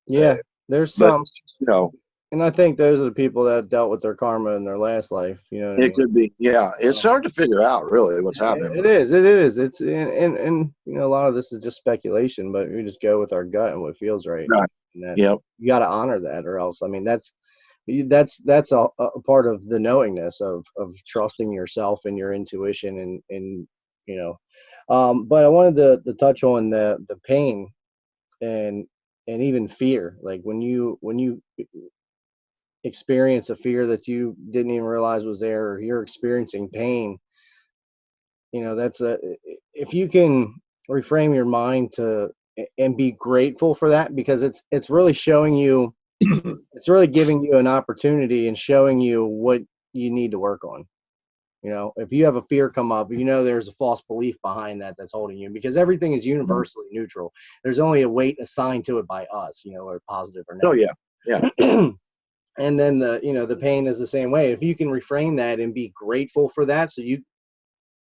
yeah, there's but, some, and I think those are the people that dealt with their karma in their last life. It could be, yeah. It's hard to figure out really what's happening. It is. It's and a lot of this is just speculation, but we just go with our gut and what feels right. Right. Yep. You got to honor that, or else, I mean, that's a part of the knowingness of trusting yourself and your intuition, and but I wanted to touch on the pain and even fear, like when you experience a fear that you didn't even realize was there, or you're experiencing pain, that's if you can reframe your mind and be grateful for that, because it's really showing you, it's really giving you an opportunity and showing you what you need to work on. If you have a fear come up, there's a false belief behind that that's holding you, because everything is universally neutral. There's only a weight assigned to it by us, or positive or negative. Oh yeah. And then the pain is the same way. If you can reframe that and be grateful for that, so you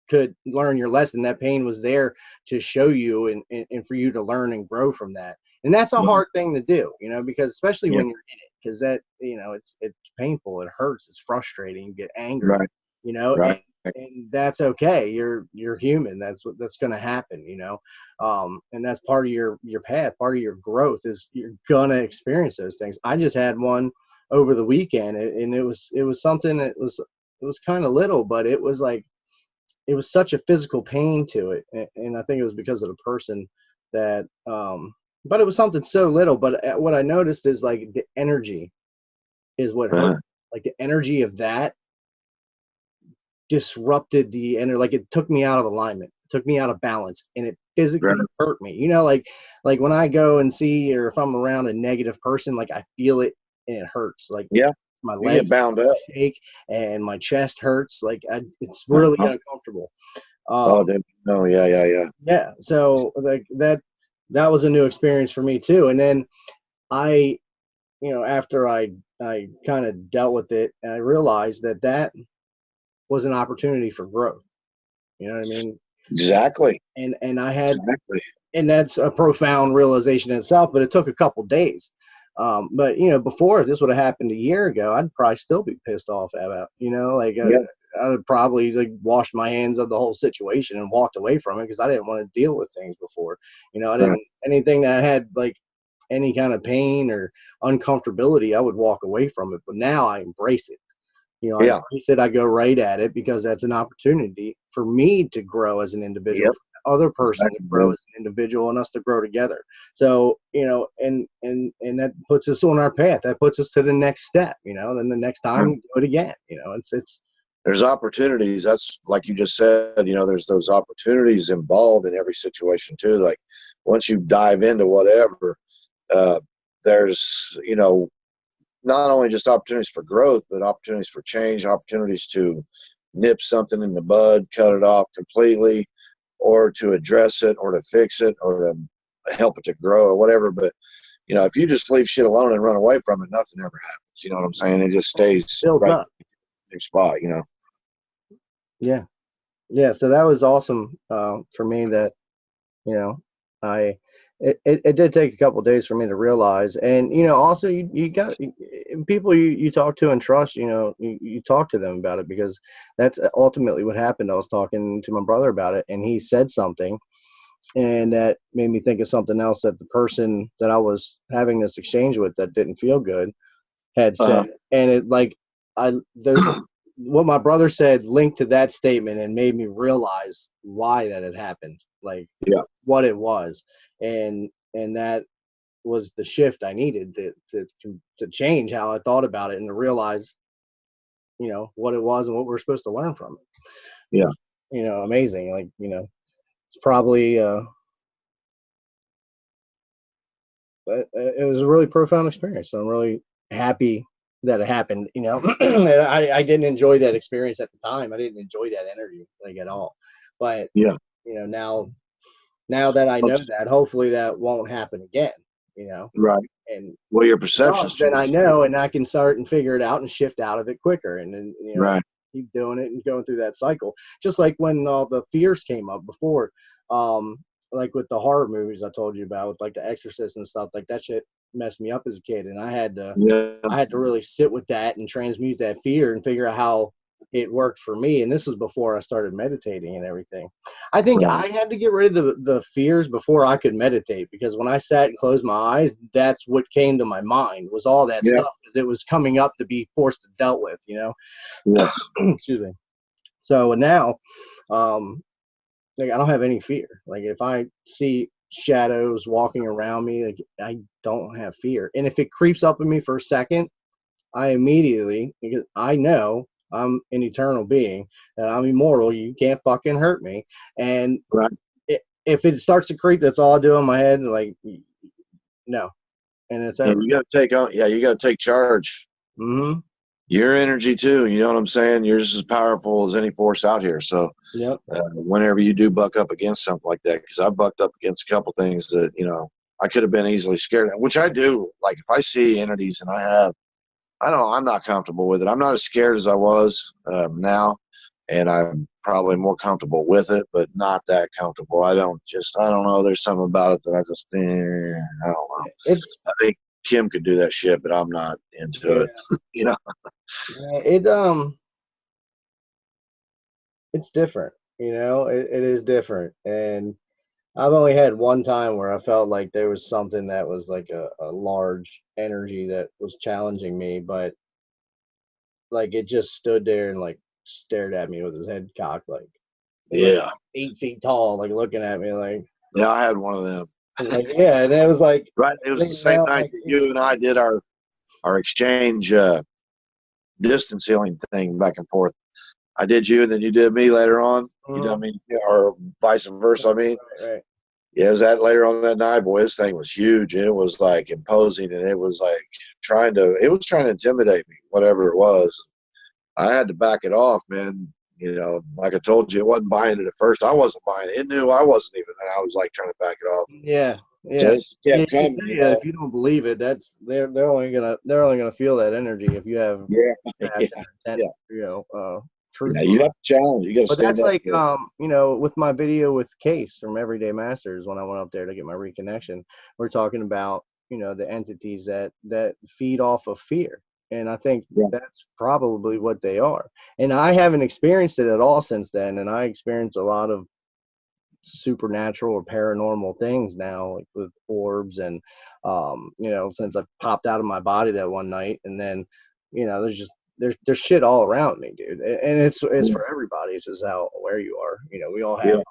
could learn your lesson, that pain was there to show you and for you to learn and grow from that. And that's a hard thing to do, because especially when you're in it, because that, it's painful, it hurts, it's frustrating, you get angry, right. Right. And that's okay. You're human. That's going to happen, and that's part of your path, part of your growth, is you're gonna experience those things. I just had one over the weekend, and it was something that was kind of little, but it was like, it was such a physical pain to it, and I think it was because of the person that, but it was something so little. But what I noticed is, like, the energy is what hurt. Like, the energy of that disrupted the energy. Like, it took me out of alignment, took me out of balance, and it physically hurt me. Like when I go and see, or if I'm around a negative person, like, I feel it and it hurts. Like, my legs bound up, shake, and my chest hurts. Like, it's really uncomfortable. Yeah. So, like, that was a new experience for me too. And then I, after I kind of dealt with it, I realized that was an opportunity for growth. You know what I mean? Exactly. And I had, and that's a profound realization in itself, but it took a couple days. But before, if this would have happened a year ago, I'd probably still be pissed off about, I would probably, like, washed my hands of the whole situation and walked away from it, because I didn't want to deal with things before. I didn't, anything that had, like, any kind of pain or uncomfortability, I would walk away from it. But now I embrace it. I embrace it. I go right at it, because that's an opportunity for me to grow as an individual. Other person to grow as an individual, and us to grow together. So, and that puts us on our path. That puts us to the next step, then the next time we do it again. It's there's opportunities. That's like you just said, there's those opportunities involved in every situation too. Like, once you dive into whatever, there's, not only just opportunities for growth, but opportunities for change, opportunities to nip something in the bud, cut it off completely, or to address it, or to fix it, or to help it to grow or whatever. But you know, if you just leave shit alone and run away from it, nothing ever happens. You know what I'm saying? It just stays Builds right up. in your spot. You know. Yeah. Yeah. So that was awesome for me that, you know, it did take a couple of days for me to realize. And, you know, also you got people you talk to and trust, you know, you talk to them about it, because that's ultimately what happened. I was talking to my brother about it, and he said something, and that made me think of something else that the person that I was having this exchange with that didn't feel good had said. And it, like, what my brother said linked to that statement and made me realize why that had happened, like what it was. And that was the shift I needed to change how I thought about it, and to realize, you know, what it was and what we're supposed to learn from it. Yeah. You know, amazing. Like, you know, it's probably it was a really profound experience. So I'm really happy that it happened, you know. And I didn't enjoy that experience at the time. I didn't enjoy that interview, like, at all. But Yeah. you know, now that I know that, hopefully that won't happen again, you know. Right. And well, your perception's then I changed. know, and I can start and figure it out and shift out of it quicker, and then, you know, Right. keep doing it and going through that cycle. Just like when all the fears came up before, like with the horror movies I told you about, with like The Exorcist and stuff, like that shit messed me up as a kid, and I had to really sit with that and transmute that fear and figure out how it worked for me. And this was before I started meditating and everything. I think I had to get rid of the fears before I could meditate, because when I sat and closed my eyes, that's what came to my mind, was all that stuff, because it was coming up to be forced to dealt with, you know. Yes. Excuse me. So now, like, I don't have any fear. Like, if I see shadows walking around me, like, I don't have fear. And if it creeps up on me for a second, I immediately, because I know I'm an eternal being, that I'm immortal, you can't fucking hurt me. And if it starts to creep, that's all I do in my head, like, no. And it's over. And you got to take on, you got to take charge. Mm-hmm. Your energy too, you know what I'm saying? You're just as powerful as any force out here. So whenever you do buck up against something like that, because I've bucked up against a couple things that, you know, I could have been easily scared of, which I do. Like, if I see entities and I'm not comfortable with it. I'm not as scared as I was now, and I'm probably more comfortable with it, but not that comfortable. I don't know. There's something about it that I just, I don't know. I think Kim could do that shit, but I'm not into it. You know. It's different. You know, it is different, and I've only had one time where I felt like there was something that was like a large energy that was challenging me, but like, it just stood there and like stared at me with his head cocked, like 8 feet tall, like looking at me, like. Yeah, I had one of them. Like, yeah, and it was like, right. It was the same night that you and I did our exchange distance healing thing back and forth. I did you, and then you did me later on. You did me, or vice versa. I mean, yeah, it was that later on that night, boy. This thing was huge, and it was like imposing, and it was like trying to intimidate me, whatever it was. I had to back it off, man. You know, like I told you, it wasn't buying it at first. I wasn't buying it. It knew I wasn't even, and I was like trying to back it off. Yeah. Just kept coming, if you don't believe it, that's they're only gonna feel that energy if you have you know, truth. Yeah, you have to challenge. You got to stand up. But that's like, you know, with my video with Case from Everyday Masters, when I went up there to get my reconnection, we're talking about, you know, the entities that feed off of fear. And I think that's probably what they are. And I haven't experienced it at all since then. And I experience a lot of supernatural or paranormal things now, like with orbs, and you know, since I popped out of my body that one night. And then, you know, there's shit all around me, dude, and it's for everybody. It's just how aware you are. You know, we all have an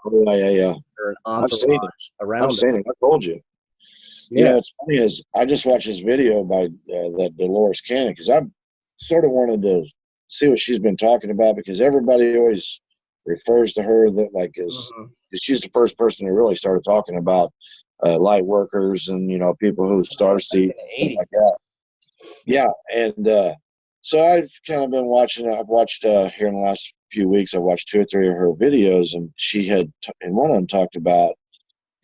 entourage around. I've seen it. I told you. You know, it's funny is I just watched this video by that Dolores Cannon, because I sort of wanted to see what she's been talking about, because everybody always refers to her that like she's the first person who really started talking about light workers and, you know, people who starseed like that. Yeah, and so I've kind of been watching. I've watched here in the last few weeks. I watched 2 or 3 of her videos, and she had in one of them talked about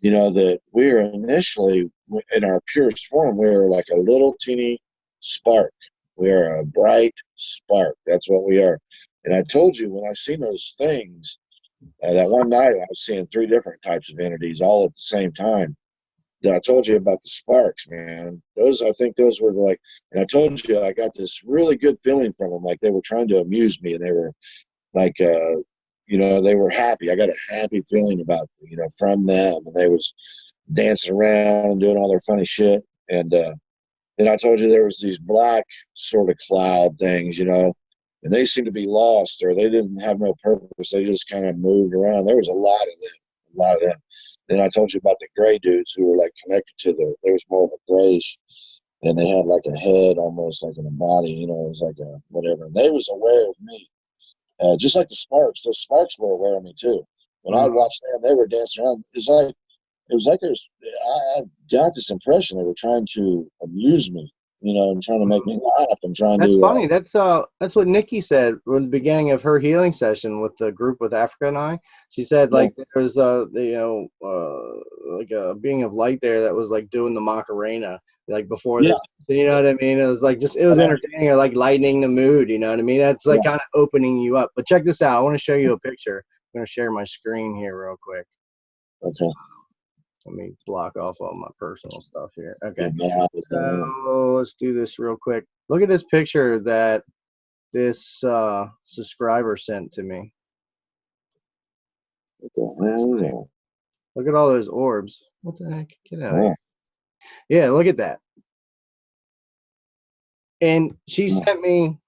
you know, that we're initially in our purest form, we're like a little teeny spark. We're a bright spark. That's what we are. And I told you when I seen those things, that one night I was seeing 3 different types of entities all at the same time. That I told you about the sparks, man. Those, I think those were like, and I told you I got this really good feeling from them, like they were trying to amuse me, and they were like, you know, they were happy. I got a happy feeling about, you know, from them, and they was dancing around and doing all their funny shit. And then I told you there was these black sort of cloud things, you know, and they seemed to be lost, or they didn't have no purpose. They just kind of moved around. There was a lot of them, a lot of them. Then I told you about the gray dudes who were like connected to there was more of a grayish, and they had like a head almost like in a body, you know, it was like a whatever. And they was aware of me. Just like the Sparks, those Sparks were aware of me too. When I watched them, they were dancing around. It was like there's. I got this impression they were trying to amuse me, you know, and trying to make me laugh and trying That's to. funny. That's what Nikki said in the beginning of her healing session with the group with Africa and I. She said like there was like a being of light there that was like doing the Macarena like before this. You know what I mean? It was like it was entertaining or like lightening the mood. You know what I mean? That's like kind of opening you up. But check this out. I want to show you a picture. I'm gonna share my screen here real quick. Okay. Let me block off all my personal stuff here. Okay. So let's do this real quick. Look at this picture that this subscriber sent to me. What the hell? Look at all those orbs. What the heck? Get out of here. Yeah, look at that. And she sent me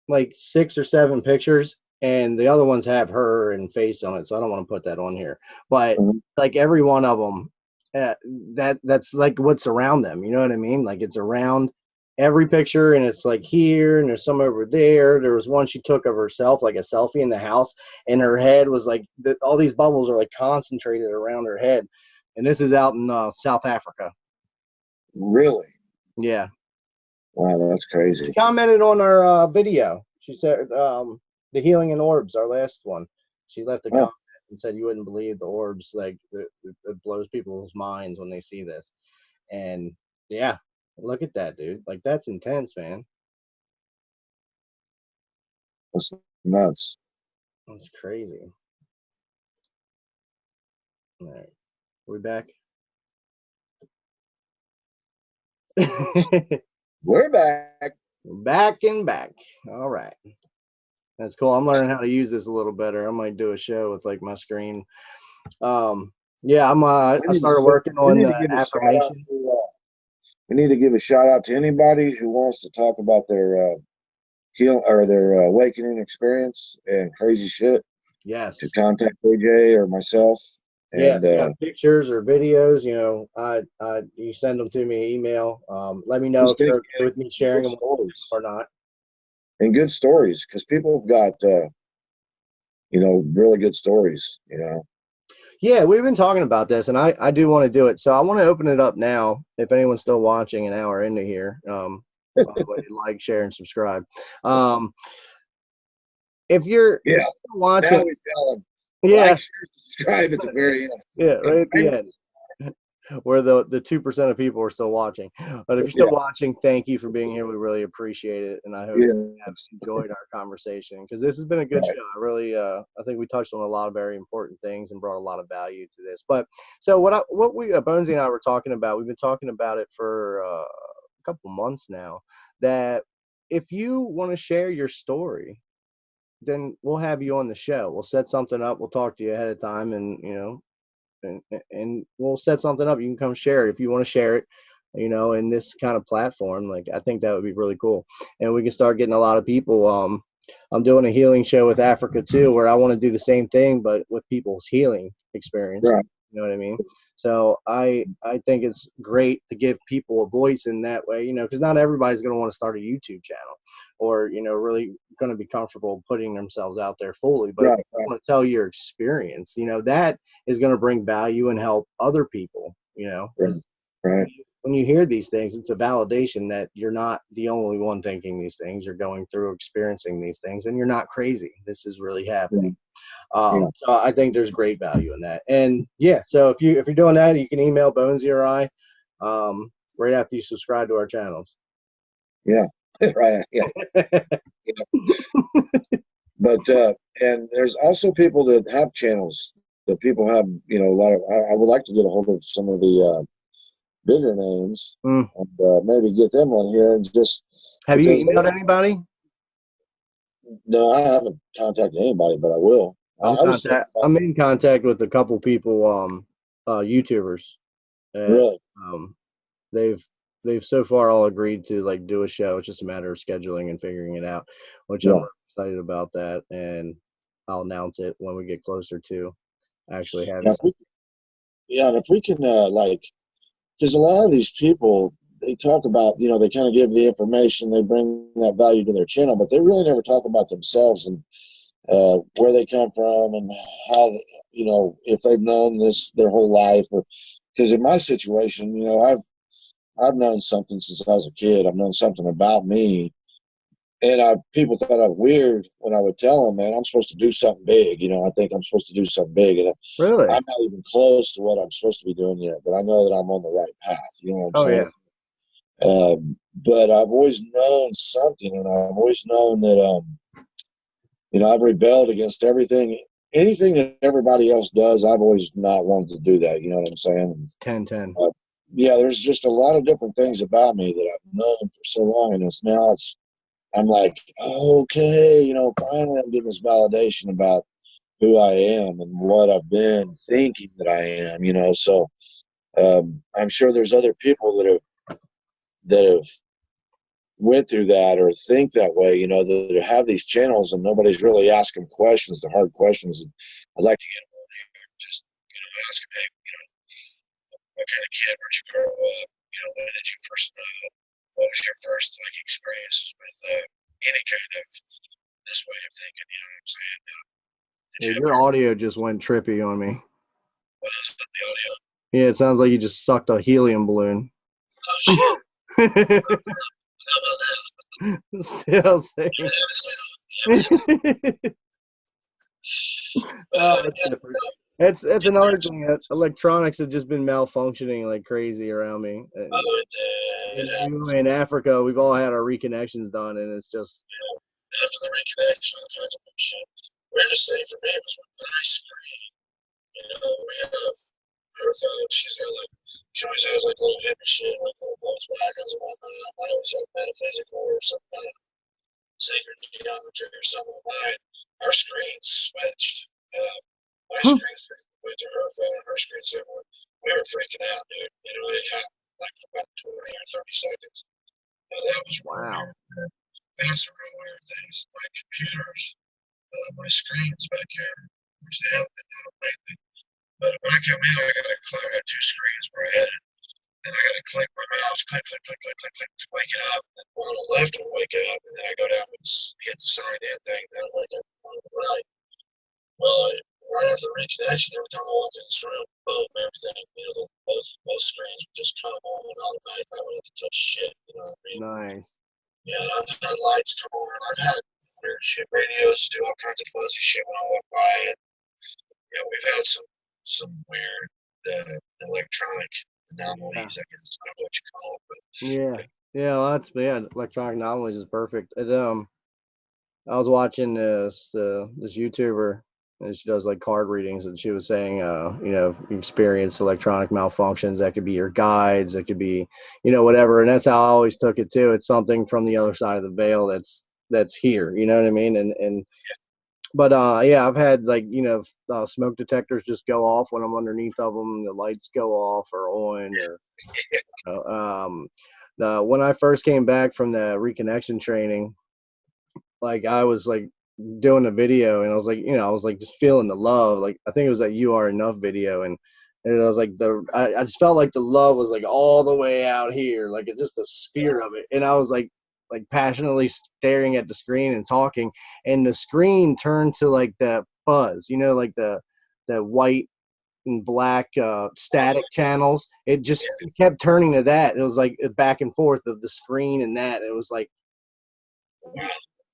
like 6 or 7 pictures, and the other ones have her and face on it, so I don't want to put that on here. But like every one of them, that's like what's around them. You know what I mean? Like it's around every picture, and it's like here, and there's some over there. There was one she took of herself, like a selfie in the house, and her head was like all these bubbles are like concentrated around her head. And this is out in South Africa. Really? Yeah. Wow, that's crazy. She commented on our video. She said the healing in orbs, our last one. She left a comment and said you wouldn't believe the orbs, like it blows people's minds when they see this. And yeah, look at that, dude. Like that's intense, man. That's nuts. That's crazy. All right, we back. We're back. Back and back. All right. That's cool. I'm learning how to use this a little better. I might do a show with like my screen. Yeah, I started working on affirmation. We need to give a shout out to anybody who wants to talk about their heal or their awakening experience and crazy shit. Yes. To contact AJ or myself. And, yeah, pictures or videos, you know, you send them to me, email. Let me know if you're okay with me sharing them or not. And good stories, because people have got, you know, really good stories, you know. Yeah, we've been talking about this, and I do want to do it. So I want to open it up now. If anyone's still watching an hour into here, like, share, and subscribe. If you're still watching, like, share, subscribe at the very end. Yeah, right at the end, where the 2% of people are still watching. But if you're still watching, thank you for being here. We really appreciate it, and I hope you have enjoyed our conversation, because this has been a good show. I really, I think we touched on a lot of very important things and brought a lot of value to this. But so what BoneZee and I were talking about, we've been talking about it for a couple months now, that if you want to share your story, then we'll have you on the show. We'll set something up. We'll talk to you ahead of time, and you know, and we'll set something up. You can come share it if you want to share it, you know, in this kind of platform. Like, I think that would be really cool, and we can start getting a lot of people. I'm doing a healing show with Africa too, where I want to do the same thing, but with people's healing experience. Right. You know what I mean? So I think it's great to give people a voice in that way, you know, because not everybody's going to want to start a YouTube channel, or, you know, really going to be comfortable putting themselves out there fully. But if you want to tell your experience, you know, that is going to bring value and help other people, you know. Right. when you hear these things, it's a validation that you're not the only one thinking these things. You're going through experiencing these things, and you're not crazy. This is really happening. So I think there's great value in that. And yeah, so if you're doing that, you can email BoneZee or I right after you subscribe to our channels. Yeah, right. Yeah. But and there's also people that have channels that people have, you know, a lot of. I would like to get a hold of some of the bigger names and maybe get them on here and just. Have you emailed anybody? No, I haven't contacted anybody, but I will. I'm in contact with a couple people, YouTubers. And, really? They've so far all agreed to like do a show. It's just a matter of scheduling and figuring it out, which I'm excited about that. And I'll announce it when we get closer to actually having. And if we can like, because a lot of these people, they talk about, you know, they kind of give the information, they bring that value to their channel, but they really never talk about themselves and where they come from and how, you know, if they've known this their whole life. Or because in my situation, you know, I've known something since I was a kid. I've known something about me, and people thought I was weird when I would tell them, man, I'm supposed to do something big. You know, I think I'm supposed to do something big, and really, I'm not even close to what I'm supposed to be doing yet. But I know that I'm on the right path. You know what I'm saying? Yeah. But I've always known something, and I've always known that you know, I've rebelled against anything that everybody else does. I've always not wanted to do that. You know what I'm saying? 10-10. Yeah, there's just a lot of different things about me that I've known for so long, and I'm like, okay, you know, finally I'm getting this validation about who I am and what I've been thinking that I am, you know. So I'm sure there's other people that have went through that or think that way, you know, that have these channels and nobody's really asking questions, the hard questions. And I'd like to get them on here, just, you know, ask them, hey, you know, what kind of kid where'd you grow up? You know, when did you first know? What was your first like experiences with any kind of this way of thinking? You know what I'm saying? Your audio just went trippy on me. What is it, the audio? Yeah, it sounds like you just sucked a helium balloon. Oh shit! Still same. Oh, that's different. That's another thing. Electronics have just been malfunctioning like crazy around me. In Africa, we've all had our reconnections done, and it's just after the reconnection, all kinds of shit. Weirdest thing for me was with my screen. You know, we have her phone. She always has like little hippie shit, like little Volkswagens and whatnot. I always have metaphysical or some kind of sacred geometry or something of mine. Our screens switched. My screen went to her phone, her screen said, we were freaking out, dude. You know, it happened like for about 20 or 30 seconds. You know, that was weird. That's some real weird things. My computers, my screens back here, which they haven't been doing lately. But when I come in, I got two screens where I edit. And I got to click my mouse, click to wake it up. And then one on the left will wake up. And then I go down and hit the sign in thing. Then I wake up on the right. Well, right after the reconnection, every time I walk in this room, boom, everything, you know, both screens would just come on automatically. I wouldn't have to touch shit, you know what I mean? nice. Yeah, and I've had lights come on. I've had weird shit radios do all kinds of fuzzy shit when I walk by. And, you know, we've had some weird electronic anomalies, I guess. I don't know what you call it, but electronic anomalies is perfect. I was watching this YouTuber, and she does like card readings, and she was saying, you know, if you experience electronic malfunctions, that could be your guides, it could be, you know, whatever. And that's how I always took it too. It's something from the other side of the veil that's here. You know what I mean? But yeah, I've had like, you know, smoke detectors just go off when I'm underneath of them. The lights go off or on. Or when I first came back from the reconnection training, like I was like doing a video, and I was like, you know, I was like just feeling the love. Like I think it was that You Are Enough video, and I was like I just felt like the love was like all the way out here, like it's just a sphere of it, and I was like passionately staring at the screen and talking, and the screen turned to like that fuzz, you know, like the white and black static channels. It just kept turning to that. It was like back and forth of the screen and that. It was like,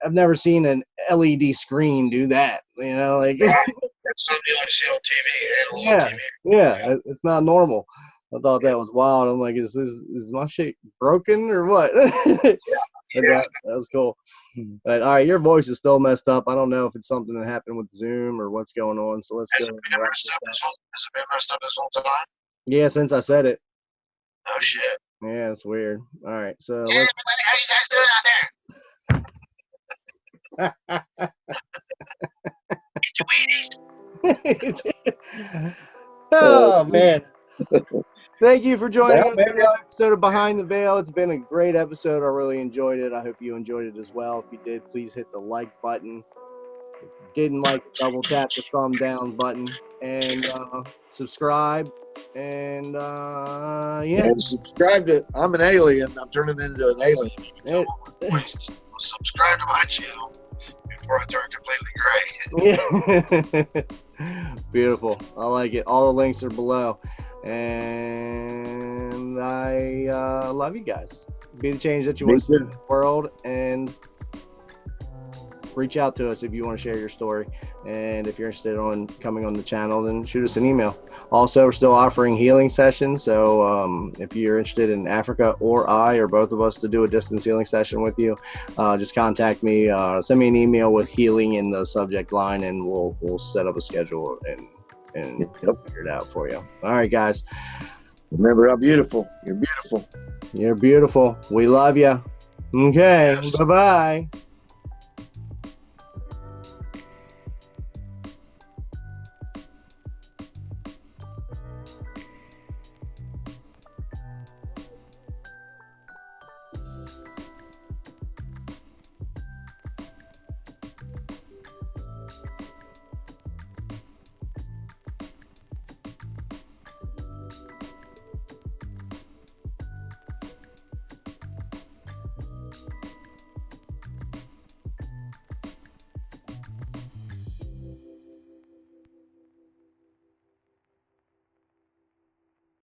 I've never seen an LED screen do that. You know, like That's something you like see on TV. yeah, yeah, it's not normal. I thought that was wild. I'm like, is my shit broken or what? That was cool. But all right, your voice is still messed up. I don't know if it's something that happened with Zoom or what's going on. So let's go. Has it been messed up this whole time? Yeah, since I said it. Oh shit. Yeah, it's weird. All right, so Hey, everybody, how you guys doing out there? Oh man. Thank you for joining us for another episode of Behind the Veil. It's been a great episode. I really enjoyed it. I hope you enjoyed it as well. If you did, please hit the like button. If you didn't like it, double tap the thumb down button and subscribe. And yeah. And subscribe to I'm an alien. I'm turning into an alien. Subscribe to my channel before I turn completely gray. Yeah. Beautiful. I like it. All the links are below. And I love you guys. Be the change that you want to see in the world, and reach out to us if you want to share your story. And if you're interested in coming on the channel, then shoot us an email. Also, we're still offering healing sessions. So if you're interested in Africa or I or both of us to do a distance healing session with you, just contact me. Send me an email with healing in the subject line, and we'll set up a schedule and figure it out for you. All right, guys. Remember how beautiful. You're beautiful. You're beautiful. We love you. Okay. Yes. Bye-bye.